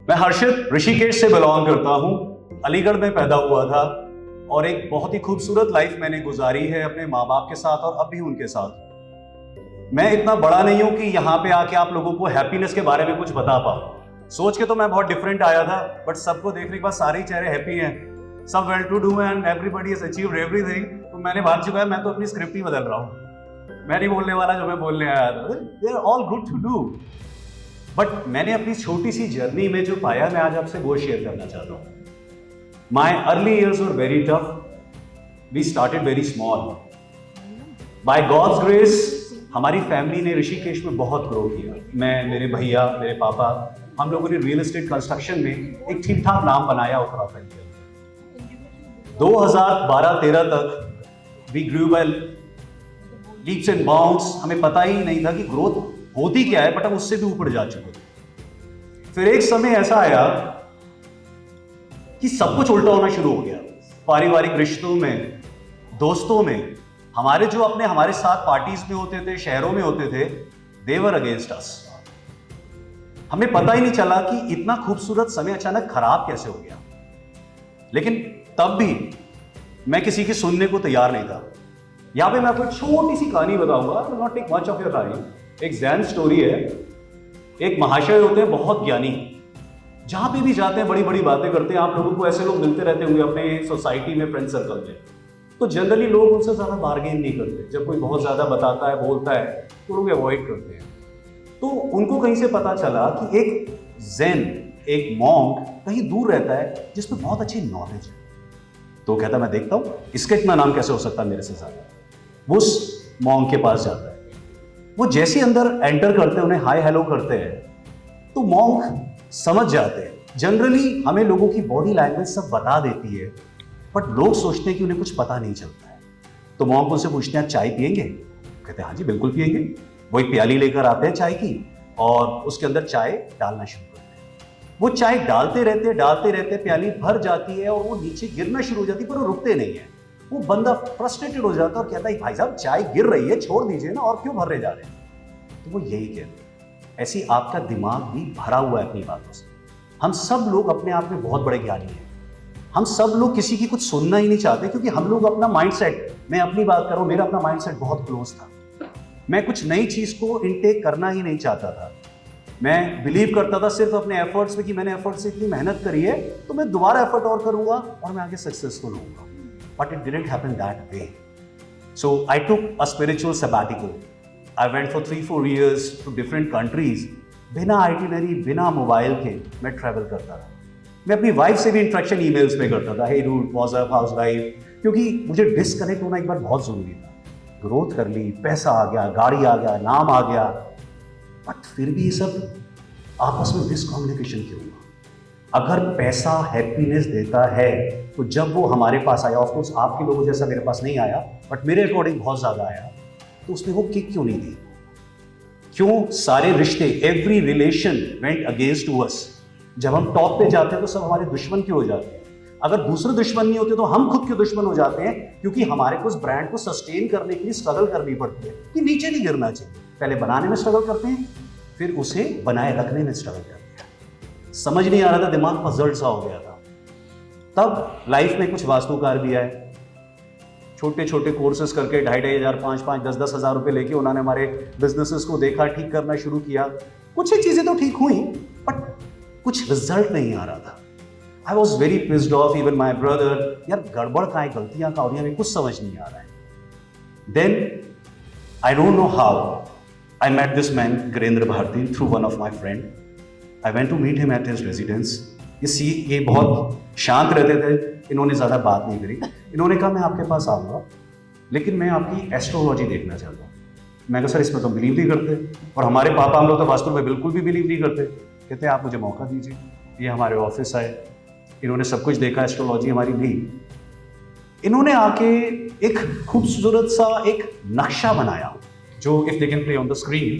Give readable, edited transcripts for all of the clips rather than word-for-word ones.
मैं हर्षित ऋषिकेश से बिलोंग करता हूँ। अलीगढ़ में पैदा हुआ था और एक बहुत ही खूबसूरत लाइफ मैंने गुजारी है अपने माँ बाप के साथ और अब भी उनके साथ। मैं इतना बड़ा नहीं हूं कि यहाँ पे आके आप लोगों को हैप्पीनेस के बारे में कुछ बता पाऊं। सोच के तो मैं बहुत डिफरेंट आया था, बट सबको देखने के बाद सारे ही चेहरे हैप्पी हैं, सब well to do and everybody has achieved everything. तो मैंने बात चुका है, मैं तो अपनी स्क्रिप्ट ही बदल रहा हूँ। मैं नहीं बोलने वाला जो मैं बोलने आया था। They are all good to do, but मैंने अपनी छोटी सी जर्नी में जो पाया मैं आज आपसे वो शेयर करना चाहता हूँ। My early years were very tough. We started very small. By God's grace, हमारी फैमिली ने ऋषिकेश में बहुत ग्रो किया। मैं, मेरे भैया, मेरे पापा, हम लोगों ने रियल एस्टेट कंस्ट्रक्शन में एक ठीक ठाक नाम बनाया उत्तराखंड के। 2012-13 तक we grew by leaps and bounds। हमें पता ही नहीं था कि ग्रोथ होती क्या है, बट हम उससे भी ऊपर जा चुके थे। फिर एक समय ऐसा आया कि सब कुछ उल्टा होना शुरू हो गया। पारिवारिक रिश्तों में, दोस्तों में, हमारे जो अपने हमारे साथ पार्टीज में होते थे, शहरों में होते थे, दे वर अगेंस्ट अस। हमें पता ही नहीं चला कि इतना खूबसूरत समय अचानक खराब कैसे हो गया। लेकिन तब भी मैं किसी की सुनने को तैयार नहीं था। यहां पे मैं आपको छोटी सी कहानी बताऊंगा, not take much of your time. एक जैन स्टोरी है। एक महाशय होते हैं, बहुत ज्ञानी, जहां पे भी जाते हैं बड़ी बड़ी बातें करते हैं। आप लोगों को ऐसे लोग मिलते रहते होंगे अपने सोसाइटी में, फ्रेंड सर्कल में। तो जनरली लोग उनसे ज्यादा बार्गेन नहीं करते। जब कोई बहुत ज्यादा बताता है, बोलता है, तो लोग अवॉइड करते हैं। तो उनको कहीं से पता चला कि एक ज़ेन, एक मॉन्क कहीं दूर रहता है जिसमें बहुत अच्छी नॉलेज है। तो कहता मैं देखता हूं इसका इतना नाम कैसे हो सकता है मेरे से ज्यादा। वो उस मॉन्क के पास जाता है। वो जैसे अंदर एंटर करते हैं, उन्हें हाय हेलो करते हैं, तो मॉन्क समझ जाते हैं। जनरली हमें लोगों की बॉडी लैंग्वेज सब बता देती है, बट लोग सोचते हैं कि उन्हें कुछ पता नहीं चलता है। तो मॉन्क उनसे पूछते हैं चाय पियेंगे? कहते हैं हाँ जी बिल्कुल पियेंगे। वो एक प्याली लेकर आते हैं चाय की और उसके अंदर चाय डालना शुरू करते हैं। वो चाय डालते रहते प्याली भर जाती है और वो नीचे गिरना शुरू हो जाती है, पर वो रुकते नहीं है। वो बंदा फ्रस्ट्रेटेड हो जाता है और कहता है भाई साहब चाय गिर रही है, छोड़ दीजिए ना, और क्यों भर रहे जा रहे हैं। तो वो यही कहते हैं। ऐसी आपका दिमाग भी भरा हुआ है अपनी बातों से। हम सब लोग अपने आप में बहुत बड़े ज्ञानी हैं। हम सब लोग किसी की कुछ सुनना ही नहीं चाहते, क्योंकि हम लोग अपना माइंडसेट, मैं अपनी बात करूं, मेरा अपना माइंडसेट बहुत क्लोज था। मैं कुछ नई चीज को इनटेक करना ही नहीं चाहता था। मैं बिलीव करता था सिर्फ अपने एफर्ट्स में कि मैंने एफर्ट से इतनी मेहनत करी है तो मैं दोबारा एफर्ट और करूंगा और मैं आगे सक्सेसफुल होऊंगा। But it didn't happen that way. So I took a spiritual sabbatical. I went for 3-4 years to different countries। बिना आइटिनरी, बिना मोबाइल के मैं ट्रैवल करता था। मैं अपनी वाइफ से भी इंट्रैक्शन ईमेल्स में करता था, hey dude, what's up, housewife, क्योंकि मुझे डिस्कनेक्ट होना एक बार बहुत जरूरी था। ग्रोथ कर ली, पैसा आ गया, गाड़ी आ गया, नाम आ गया, बट फिर भी ये सब आपस में डिसकम्युनिकेशन क्यों हुआ? अगर पैसा हैप्पीनेस देता है तो जब वो हमारे पास आया, ऑफ कोर्स आपके लोगों जैसा मेरे पास नहीं आया, बट मेरे अकॉर्डिंग बहुत ज्यादा आया, तो उसने वो किक क्यों नहीं दी? क्यों सारे रिश्ते, every relation went against to us? जब हम टॉप पे जाते हैं तो सब हमारे दुश्मन क्यों हो जाते हैं? अगर दूसरे दुश्मन नहीं होते तो हम खुद के दुश्मन हो जाते हैं, क्योंकि हमारे को उस ब्रांड को सस्टेन करने के लिए स्ट्रगल करनी पड़ती है कि नीचे नहीं गिरना चाहिए। पहले बनाने में स्ट्रगल करते हैं, फिर उसे बनाए रखने में स्ट्रगल करते हैं। समझ नहीं आ रहा था, दिमाग पजल्ड सा हो गया था। तब लाइफ में कुछ वास्तुकार भी आए, छोटे छोटे कोर्सेज करके 2,500, 5,000, 10,000 हजार रुपए लेके उन्होंने हमारे बिजनेसेस को देखा, ठीक करना शुरू किया। कुछ ही चीजें तो ठीक हुई, बट कुछ रिजल्ट नहीं आ रहा था। I was very pissed off, even my brother, यार गड़बड़ का है, गलतियां का, और हमें कुछ समझ नहीं आ रहा है। Then I don't know how I met this man Girendra Bharti through one of my friend. I went to meet him at his residence. ये बहुत शांत रहते थे, इन्होंने ज़्यादा बात नहीं करी। इन्होंने कहा मैं आपके पास आऊँगा, लेकिन मैं आपकी एस्ट्रोलॉजी देखना चाहता हूँ। मैं कहा सर इसमें तो बिलीव नहीं करते, और हमारे पापा हम लोग तो वास्तु में बिल्कुल भी बिलीव नहीं करते। कहते आप मुझे मौका दीजिए। ये हमारे ऑफिस आए, इन्होंने सब कुछ देखा, एस्ट्रोलॉजी हमारी ली। इन्होंने आके एक खूबसूरत सा एक नक्शा बनाया, जो if they can play on the screen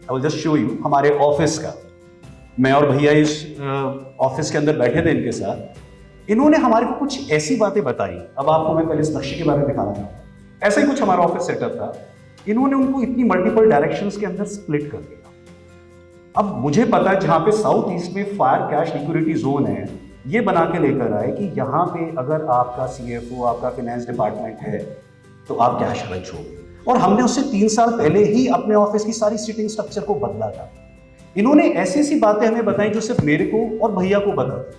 I will just show you, हमारे ऑफिस का। मैं और भैया इस ऑफिस के अंदर बैठे थे इनके साथ। इन्होंने हमारे को कुछ ऐसी बातें बताई। अब आपको मैं पहले इस नक्शे के बारे में दिखाना चाहता हूँ। ऐसा ही कुछ हमारा ऑफिस सेटअप था। इन्होंने उनको इतनी मल्टीपल डायरेक्शंस के अंदर स्प्लिट कर दिया। अब मुझे पता है जहां पे साउथ ईस्ट में फायर कैश लिक्विडिटी जोन है, ये बना के लेकर आए कि यहाँ पे अगर आपका CFO, आपका फाइनेंस डिपार्टमेंट है तो आप कैश रच हो। और हमने उससे 3 साल पहले ही अपने ऑफिस की सारी सीटिंग स्ट्रक्चर को बदला था। इन्होंने ऐसी सी बातें हमें बताई जो सिर्फ मेरे को और भैया को पता था।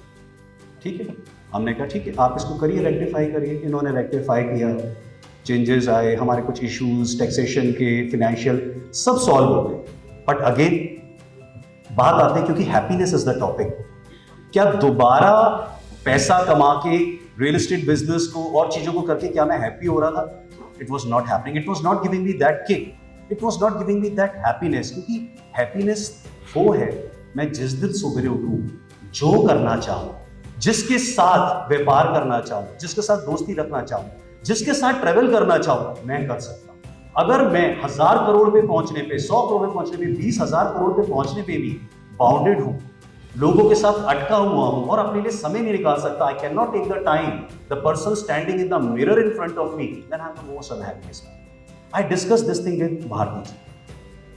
ठीक है, हमने कहा ठीक है आप इसको करिए, रेक्टिफाई करिए। इन्होंने रेक्टिफाई किया, चेंजेस आए, हमारे कुछ इश्यूज टैक्सेशन के, फिनेंशियल, सब सॉल्व हो गए। बट अगेन बात आती है, क्योंकि हैप्पीनेस इज द टॉपिक, क्या दोबारा पैसा कमा के रियल एस्टेट बिजनेस को और चीजों को करके क्या मैं हैप्पी हो रहा था? It was not happening, it was not giving me that kick, it was not giving me that happiness. क्योंकि हैप्पीनेस वो है, मैं जिस दिन सुबह उठूं, जो करना चाहूं, जिसके साथ व्यापार करना चाहूं, जिसके साथ दोस्ती रखना चाहूं, जिसके साथ ट्रेवल करना चाहूं, मैं कर सकता हूं। अगर मैं 1000 करोड़ पे पहुंचने पे, 100 करोड़ पे पहुंचने पे, 20,000 करोड़ पे पहुंचने पे भी बाउंडेड हूं, लोगों के साथ अटका हुआ हूं और अपने लिए समय नहीं निकाल सकता, I can not take the time, the person standing in the mirror in front of me, then I am the most unhappiest. I discuss this thing with Bharti ji.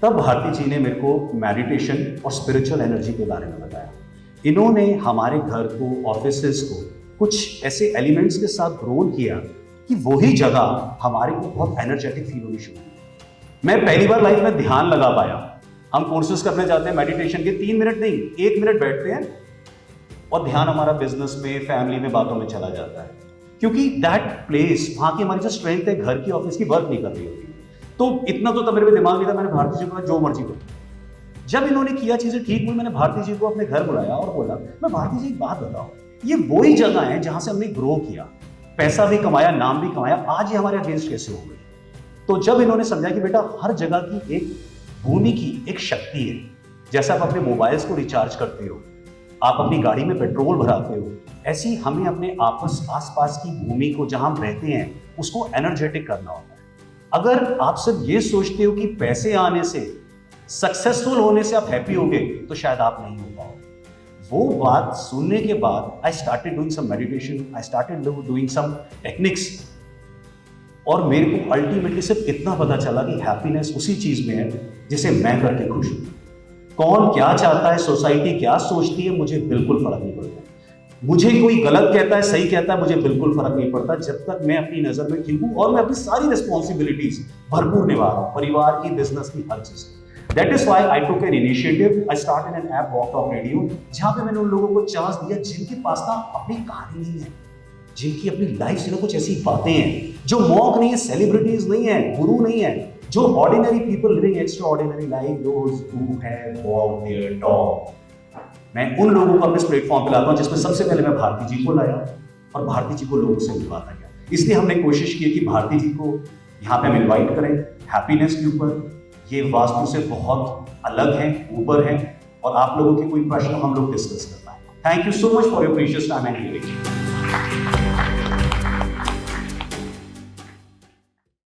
तब भारती जी ने मेरे को मेडिटेशन और स्पिरिचुअल एनर्जी के बारे में बताया। इन्होंने हमारे घर को, ऑफिसेस को कुछ ऐसे एलिमेंट्स के साथ रोल किया कि वही जगह हमारे को बहुत एनर्जेटिक फील होनी शुरू हुई। मैं पहली बार लाइफ में ध्यान लगा पाया। हम कोर्सेज करने जाते हैं मेडिटेशन के, 3 मिनट नहीं 1 मिनट बैठते हैं और ध्यान हमारा बिजनेस में, फैमिली में, बातों में चला जाता है। क्योंकि दैट प्लेस, वहां की हमारी जो स्ट्रेंथ है घर की, ऑफिस की, वर्क नहीं कर रही होती। तो इतना तो तब मेरे दिमाग में था, मैंने भारती जी को कहा जो मर्जी करो। जब इन्होंने किया, चीजें ठीक हुई, मैंने भारती जी को अपने घर बुलाया और बोला, मैं भारती जी एक बात बताओ, ये वही जगह है जहां से हमने ग्रो किया, पैसा भी कमाया, नाम भी कमाया, आज ये हमारे अगेंस्ट कैसे हो गई? तो जब इन्होंने समझा कि बेटा हर जगह की एक भूमि की एक शक्ति है, जैसा आप अपने मोबाइल्स को रिचार्ज करते हो, आप अपनी गाड़ी में पेट्रोल भराते हो, ऐसी हमें अपने आसपास की भूमि को जहां हम रहते हैं उसको एनर्जेटिक करना होता है। अगर आप सिर्फ ये सोचते हो कि पैसे आने से, सक्सेसफुल होने से आप हैप्पी होगे, तो शायद आप नहीं हो पाओगे। वो बात सुनने के बाद I started doing some meditation, I started doing some techniques, और मेरे को अल्टीमेटली सिर्फ इतना पता चला कि हैप्पीनेस उसी चीज में है जिसे मैं करके खुश हूं। कौन क्या चाहता है, सोसाइटी क्या सोचती है, मुझे बिल्कुल फर्क नहीं पड़ता। मुझे कोई गलत कहता है, सही कहता है, मुझे बिल्कुल फर्क नहीं पड़ता, जब तक मैं अपनी नजर में ठीक हूं और मैं अपनी सारी रिस्पॉन्सिबिलिटीज भरपूर निभा रहा हूं, परिवार की, बिजनेस की, हर चीज। That is why I took an initiative. I started an app, Walk Talk Radio, जहां पे मैंने उन लोगों को चांस दिया जिनके पास ना अपनी कहानी नहीं है, जिनकी अपनी लाइफ से ना कुछ ऐसी बातें हैं जो मॉक नहीं है, सेलिब्रिटीज नहीं है, गुरु नहीं है, जो ordinary people living extraordinary life, those who have walked their talk. मैं उन लोगों को अपने प्लेटफॉर्म पे लाता हूं, जिसमें सबसे पहले मैं भारती जी को लाया और भारती जी को लोगों से मिलवाता गया। इसलिए हमने कोशिश की कि भारती जी को यहाँ पे हम इन्वाइट करें हैप्पीनेस के ऊपर। ये वास्तु से बहुत अलग है, ऊपर है, और आप लोगों के कोई प्रश्न हम लोग डिस्कस कर पाए। Thank you so much for your precious time and hearing.